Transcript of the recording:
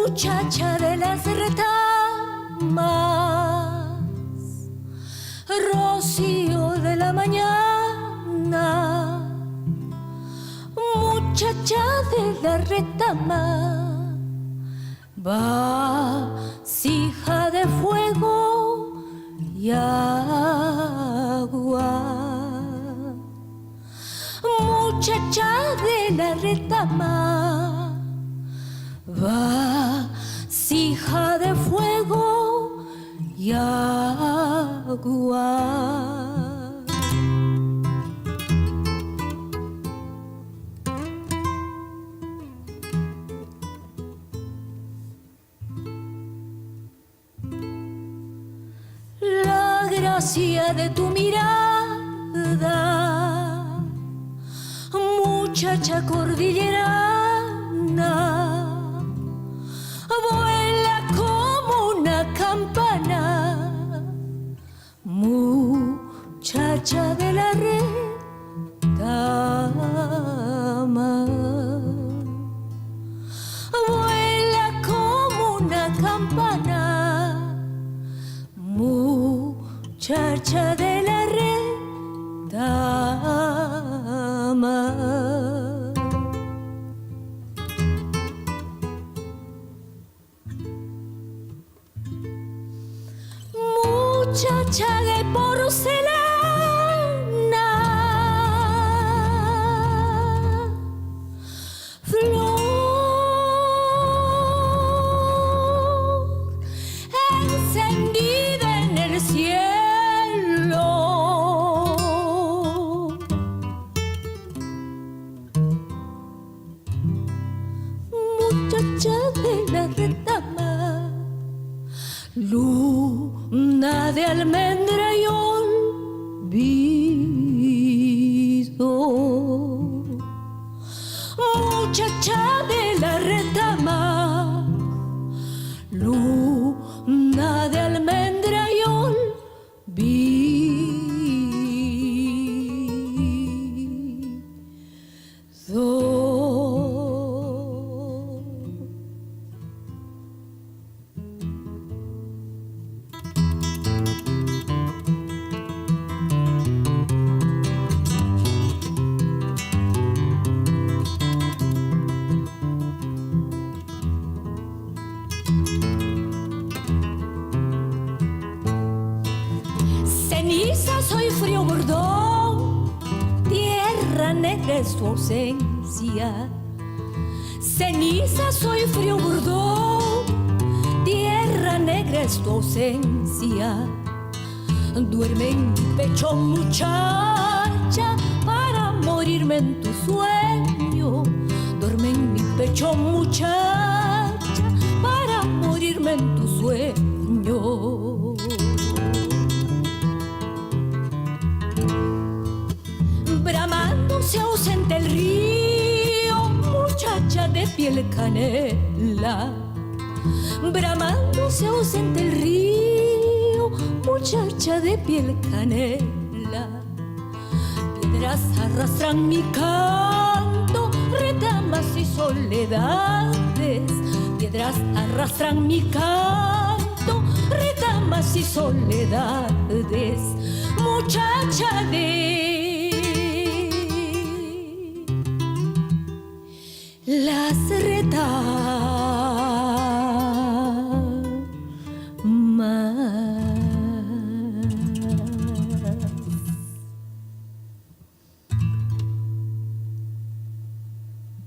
muchacha de las retamas, rocío de la mañana, muchacha de la retama, vasija de fuego y agua. Muchacha de la retama, vasija de fuego y agua. La gracia de tu mirada, muchacha cordillerana, vuela como una campana, muchacha de la retama, vuela como una campana, muchacha de la retama. Muchacha de porcelana, flor encendida en el cielo, muchacha de la retama, luna de almendra y olvido, muchacha de la retama, luna de almendra y olvido. Ceniza soy frío bordón, tierra negra es tu ausencia. Ceniza soy frío bordón, tierra negra es tu ausencia. Duerme en mi pecho muchacha para morirme en tu sueño. Duerme en mi pecho muchacha para morirme en tu sueño. Bramando se ausenta el río, muchacha de piel canela. Bramando se ausenta el río, muchacha de piel canela. Piedras arrastran mi canto, retamas y soledades. Piedras arrastran mi canto, retamas y soledades. Muchacha de las retamas.